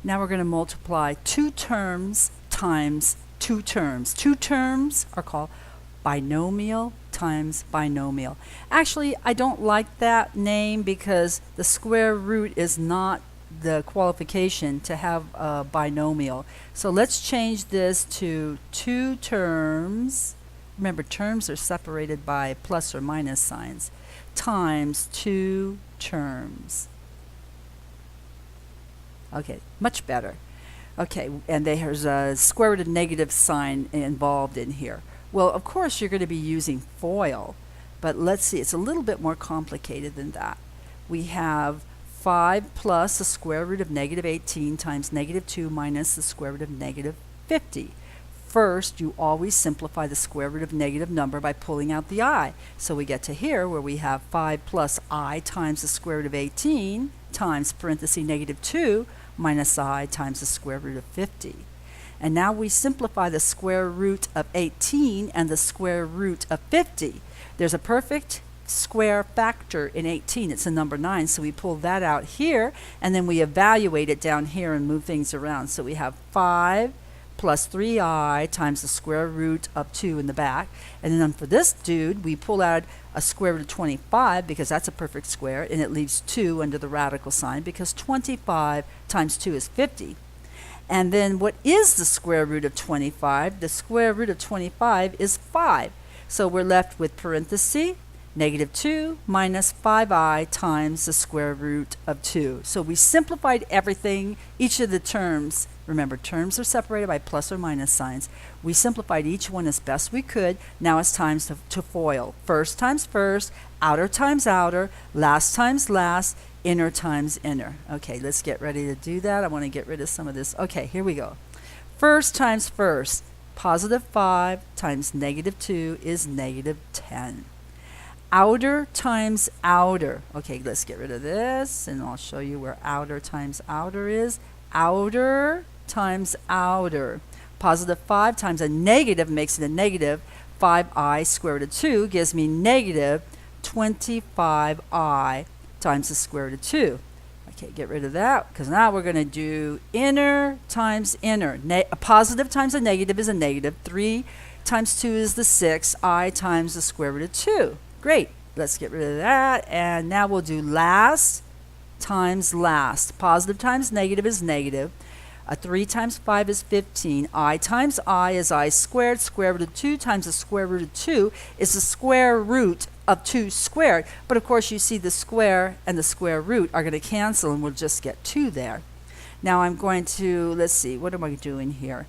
Now we're going to multiply two terms times two terms. Two terms are called binomial times binomial. Actually, I don't like that name because the square root is not the qualification to have a binomial. So let's change this to two terms. Remember, terms are separated by plus or minus signs. Times two terms. Okay, much better. Okay, and there's a square root of negative sign involved in here. Well, of course, you're going to be using FOIL, but let's see, it's a little bit more complicated than that. We have 5 plus the square root of negative 18 times negative 2 minus the square root of negative 50. First, you always simplify the square root of negative number by pulling out the I. So we get to here where we have 5 plus I times the square root of 18 times parenthesis negative 2 minus I times the square root of 50. And now we simplify the square root of 18 and the square root of 50. There's a perfect square factor in 18. It's a number 9, so we pull that out here, and then we evaluate it down here and move things around. So we have 5 plus 3i times the square root of 2 in the back. And then for this dude, we pull out a square root of 25 because that's a perfect square, and it leaves 2 under the radical sign because 25 times 2 is 50. And then what is the square root of 25? The square root of 25 is 5. So we're left with parenthesis negative 2 minus 5i times the square root of 2. So we simplified everything, each of the terms. Remember, terms are separated by plus or minus signs. We simplified each one as best we could. Now it's time to FOIL. First times first, outer times outer, last times last, inner times inner. Okay, let's get ready to do that. I want to get rid of some of this. Okay, here we go. First times first, positive 5 times negative 2 is negative 10. Outer times outer. Okay, let's get rid of this, and I'll show you where outer times outer is. Outer times outer. Positive 5 times a negative makes it a negative. 5i square root of 2 gives me negative 25i times the square root of 2. Okay, get rid of that, because now we're going to do inner times inner. A positive times a negative is a negative. 3 times 2 is the 6. I times the square root of 2. Great. Let's get rid of that. And now we'll do last times last. Positive times negative is negative. 3 times 5 is 15. I times I is I squared. Square root of 2 times the square root of 2 is the square root of 2 squared. But of course you see the square and the square root are going to cancel, and we'll just get 2 there. Now I'm going to, let's see, what am I doing here?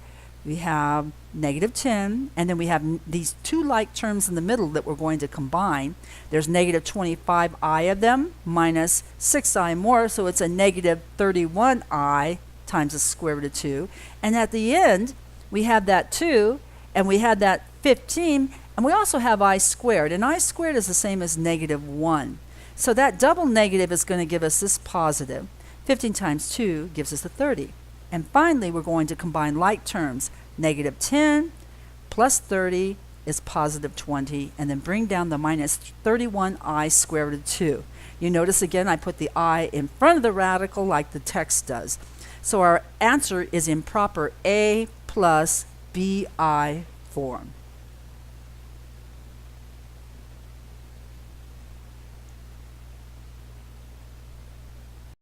We have negative 10, and then we have these two like terms in the middle that we're going to combine. There's negative 25i of them minus 6i more, so it's a negative 31i times the square root of 2. And at the end, we have that 2, and we had that 15, and we also have I squared. And I squared is the same as negative 1. So that double negative is going to give us this positive. 15 times 2 gives us a 30. And finally, we're going to combine like terms. Negative 10 plus 30 is positive 20, and then bring down the minus 31i square root of 2. You notice again I put the I in front of the radical like the text does. So our answer is in proper A plus BI form.